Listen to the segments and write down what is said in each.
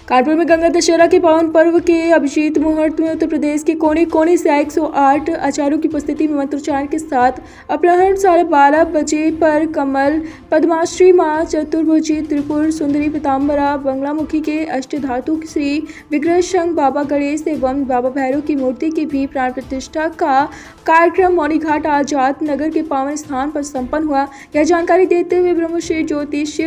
कानपुर में गंगा दशहरा के पावन पर्व के अभिजीत मुहूर्त में उत्तर प्रदेश के कोने कोने से 108 आचार्यों की उपस्थिति में मंत्रोच्चारण के साथ अपराह्न 12:30 बजे पर कमल पद्माश्री माँ चतुर्भुजी त्रिपुर सुंदरी पीताम्बरा बंगलामुखी के अष्टधातु श्री विग्रह शंख बाबा गणेश एवं बाबा भैरव की मूर्ति की भी प्राण प्रतिष्ठा का कार्यक्रम मौनीघाट आजाद नगर के पावन स्थान पर संपन्न हुआ। यह जानकारी देते हुए ब्रह्मश्री ज्योतिष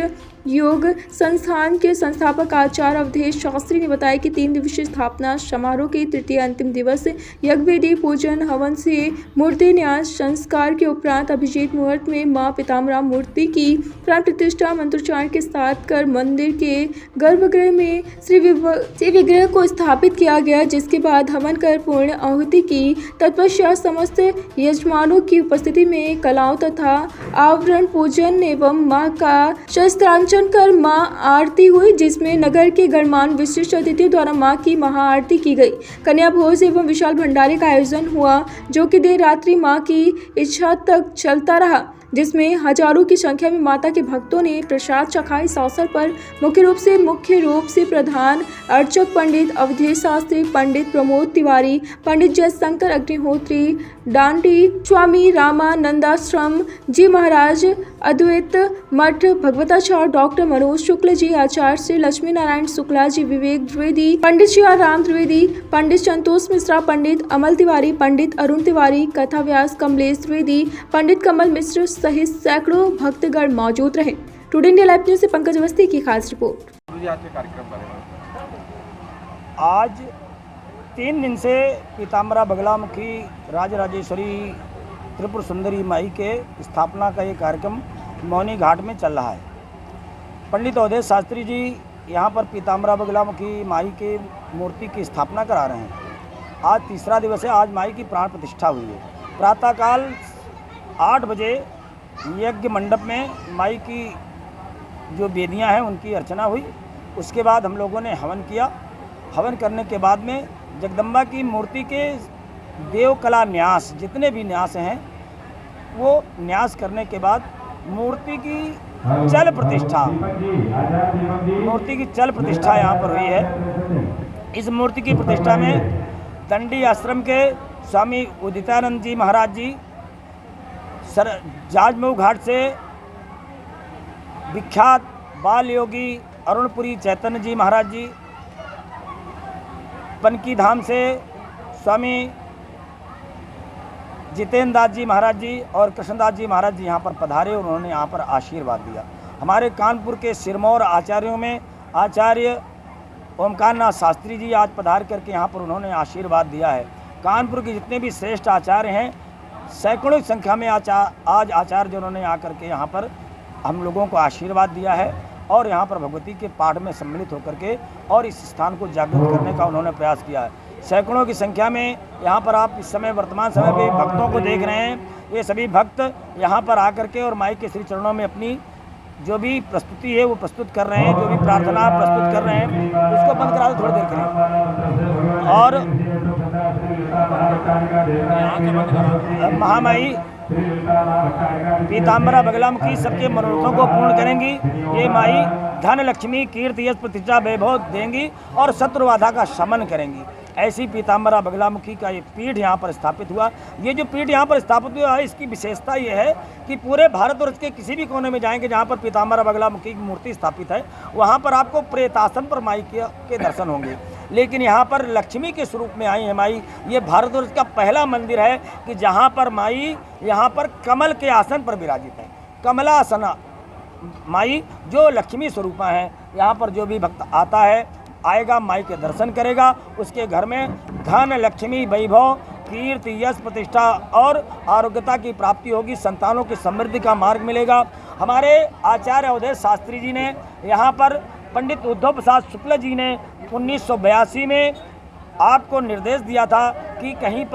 योग संस्थान के संस्थापक आचार्य अवधेश शास्त्री ने बताया कि 3 दिवसीय स्थापना समारोह के तृतीय अंतिम दिवस यज्ञवेदी पूजन हवन से मूर्ति न्यास संस्कार के उपरांत अभिजीत मुहूर्त में मां पीताम्बरा मूर्ति की प्राण प्रतिष्ठा मंत्रोच्चारण के साथ कर मंदिर के गर्भगृह में श्री विग्रह को स्थापित किया गया, जिसके बाद हवन कर पूर्ण आहुति की। तत्पश्चात समस्त यजमानों की उपस्थिति में कलाओं तथा आवरण पूजन एवं मां का शस्त्रांजन कर मां आरती हुई, जिसमें नगर के गणमान्य विशिष्ट अतिथियों द्वारा मां की महाआरती की गई। कन्या भोज एवं विशाल भंडारे का आयोजन हुआ, जो कि देर रात्रि मां की इच्छा तक चलता रहा, जिसमें हजारों की संख्या में माता के भक्तों ने प्रसाद चखा। इस अवसर पर मुख्य रूप से प्रधान अर्चक पंडित अवधेश शास्त्री, पंडित प्रमोद तिवारी, पंडित जयशंकर अग्निहोत्री, डांडी स्वामी रामानंदाश्रम जी महाराज, अद्वैत मठ भगवताचार्य डॉक्टर मनोज शुक्ल जी, आचार्य श्री लक्ष्मी नारायण शुक्ला जी, विवेक द्विवेदी, पंडित श्री राम द्विवेदी, पंडित संतोष मिश्रा, पंडित अमल तिवारी, पंडित अरुण तिवारी, कथा व्यास कमलेश द्विवेदी, पंडित कमल मिश्र सहित सैकड़ों भक्तगण मौजूद रहे। टुडे इंडिया लाइव न्यूज से पंकज अवस्थी की खास रिपोर्ट। आज 3 दिन से पीताम्बरा बगलामुखी राजराजेश्वरी त्रिपुर सुंदरी माई के स्थापना का ये कार्यक्रम मौनी घाट में चल रहा है। पंडित अवधेश शास्त्री जी यहाँ पर पीताम्बरा बगलामुखी माई के मूर्ति की स्थापना करा रहे हैं। आज तीसरा दिवस है। आज माई की प्राण प्रतिष्ठा हुई है। प्रातःकाल 8 बजे यज्ञ मंडप में माई की जो वेदियां हैं उनकी अर्चना हुई। उसके बाद हम लोगों ने हवन किया। हवन करने के बाद में जगदम्बा की मूर्ति के देव कला न्यास जितने भी न्यास हैं वो न्यास करने के बाद मूर्ति की चल प्रतिष्ठा यहाँ पर हुई है। इस मूर्ति की प्रतिष्ठा में दंडी आश्रम के स्वामी उदितानंद जी महाराज जी, जाजमऊ घाट से विख्यात बाल योगी अरुणपुरी चैतन्य जी महाराज जी, पनकी धाम से स्वामी जितेंद्र दास जी महाराज जी और कृष्णदास जी महाराज जी यहाँ पर पधारे और उन्होंने यहाँ पर आशीर्वाद दिया। हमारे कानपुर के सिरमौर आचार्यों में आचार्य ओमकारनाथ शास्त्री जी आज पधार करके यहाँ पर उन्होंने आशीर्वाद दिया है। कानपुर के जितने भी श्रेष्ठ आचार्य हैं, सैकड़ों की संख्या में आज आचार्य जिन्होंने आकर के यहाँ पर हम लोगों को आशीर्वाद दिया है और यहाँ पर भगवती के पाठ में सम्मिलित होकर के और इस स्थान को जागृत करने का उन्होंने प्रयास किया है। सैकड़ों की संख्या में यहाँ पर आप इस समय वर्तमान समय में भक्तों को देख रहे हैं। ये सभी भक्त यहाँ पर आकर के और माई के श्री चरणों में अपनी जो भी प्रस्तुति है वो प्रस्तुत कर रहे हैं, जो भी प्रार्थना प्रस्तुत कर रहे हैं उसको बंद करा दो, थोड़ी देर करें। और महामाई पीताम्बरा बगलामुखी सबके मनोरथों को पूर्ण करेंगी। ये माई धन लक्ष्मी कीर्ति यश प्रतिष्ठा वैभव देंगी और शत्रु बाधा का शमन करेंगी। ऐसी पीताम्बरा बगलामुखी का ये पीठ यहाँ पर स्थापित हुआ। ये जो पीठ यहाँ पर स्थापित हुआ है, इसकी विशेषता ये है कि पूरे भारतवर्ष के किसी भी कोने में जाएंगे जहाँ पर पीताम्बरा बगलामुखी की मूर्ति स्थापित है, वहाँ पर आपको प्रेतासन पर माई के दर्शन होंगे। लेकिन यहाँ पर लक्ष्मी के स्वरूप में आई है माई। ये भारतवर्ष का पहला मंदिर है कि जहाँ पर माई यहाँ पर कमल के आसन पर विराजित है। कमलासना माई जो लक्ष्मी स्वरूपा है। यहाँ पर जो भी भक्त आता है आएगा, माई के दर्शन करेगा, उसके घर में धन लक्ष्मी वैभव कीर्ति यश प्रतिष्ठा और आरोग्यता की प्राप्ति होगी। संतानों की समृद्धि का मार्ग मिलेगा। हमारे आचार्य अवधेश शास्त्री जी ने यहाँ पर पंडित उद्धव प्रसाद शुक्ल जी ने 1982 में आपको निर्देश दिया था कि कहीं पर